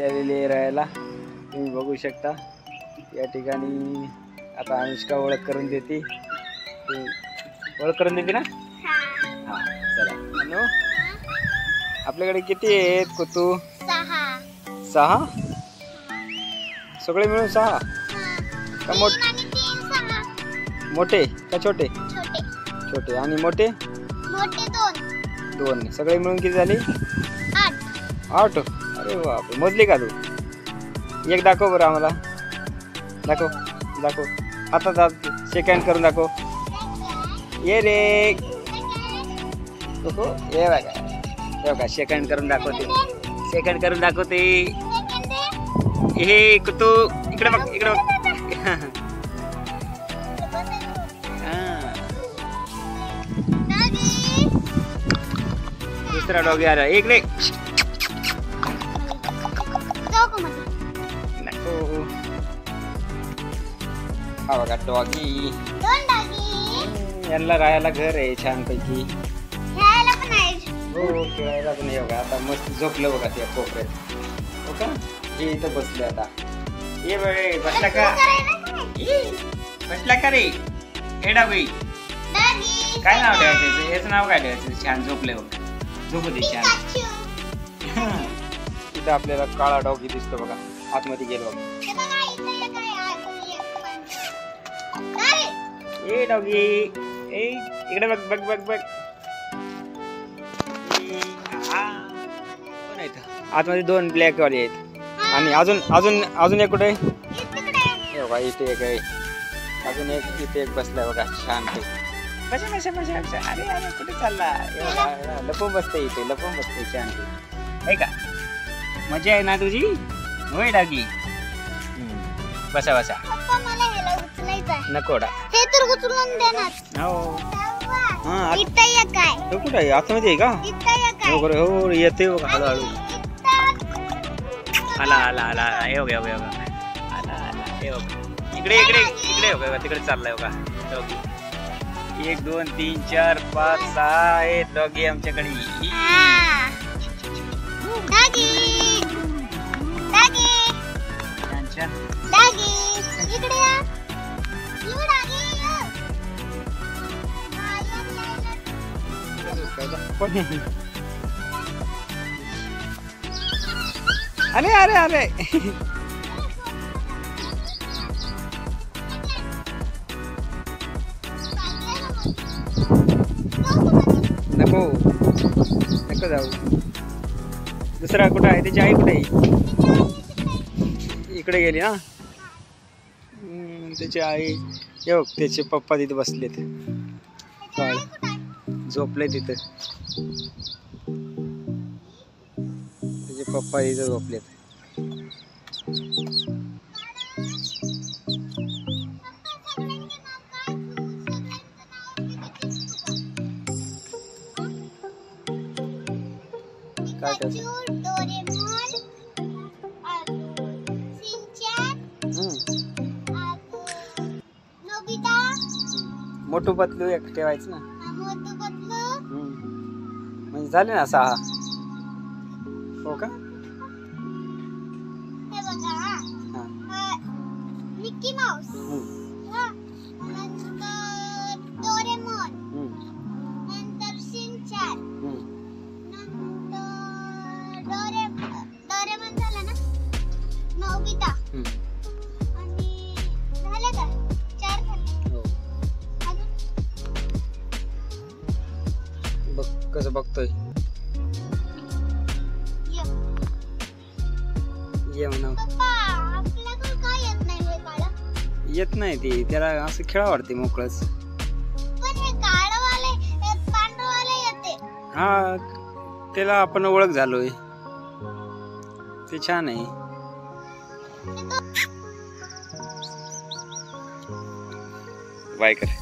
इथे आलेली राहायला तुम्ही बघू शकता। या ठिकाणी आता अनुष्का ओळख करून देते। ओळख करून देते ना? हा चला। अनु आपल्याकडे किती आहेत कुतू? 6 सगळे मिळून 6 का? मोठे का छोटे? छोटे आणि मोठे? मोठे 2 सगळे मिळून किती झाले? 8। अरे बाप, मोजली का तू? एक दाखव बरं आम्हाला, दाखव दाखव हातात सेकंड करून दाखव। ये रे बघू, ये बघा सेकंड करून दाखवते, सेकंड करून दाखवते। हे कुतू इकडे बघ, इकडे बघ। दुसरा डॉगी आला, इकडे नको। हा बघा डॉगी, यांना राहायला घर आहे छान पैकी। हो खेळायला पण आहे बघा। आता मस्त झोपलं बघा त्या कोपऱ्यात, हो का? हे इथं बसले आता। ये बळे बसला का? बसला का रे? हे डॉगी काय नाव ठेवायचं? याचं नाव काय ठेवायचं? छान झोपले बघ, झोपू दे छान। इथं आपल्याला काळा डॉगी दिसतो बघा, आतमध्ये गेलो बघा। ए डॉगी, ए इकडे बघ बघ बघ बघ। आतमध्ये 2 ब्लॅक वाले आहेत आणि अजून एक कुठे आहे? बघा इथे एक आहे, अजून एक इथे एक बसलाय बघा छान पैकी। बसा। अरे अरे कुठे चालला? लपून बसते इथे, लपून बसते छान आहे का? मजा आहे ना तुझी? होय डॉगी, बसा बसा। नकोडा हे तर उचलून देणार। हो हा इथे एक आहे। तो कुठे आहे? आतमध्ये आहे का? इथे एक आहे। हो हो येते बघा हळूहळू। आला आला आला, हे बघा हे बघा, आला आला, हे बघा इकडे इकडे इकडे बघा, तिकडे चाललाय बघा डॉगी। 1 2 3 4 5 6 आहे डॉगी आमच्याकडे। डॉगी डॉगी छान छान डॉगी इकडे या। यू डॉगी अरे अरे अरे नको नको जाऊ। दुसरा कुठं आहे? त्याची आई कुठे आहे? इकडे गेली ना त्याची आई। हे बघ त्याचे पप्पा तिथे बसलेत, झोपले तिथे त्याचे पप्पा तिथे झोपलेत। काय मोठू पतलू एक ठेवायचं ना। म्हणजे झाले ना 6, हो का? मिकी माउस, डोरेमॉन, नंतर शिनचॅन, डोरेमॉन झाला ना, नोबिता आणि झाले का 4 झाले। बघ कसं बघतोय, ये म्हणा। येत नाही ती, त्याला असं खेळा वाटते मोकळच। पण हे काळवाले पांढरवाले येते। हा त्याला आपण ओळख झालोय, ते छान आहे। बाय कर।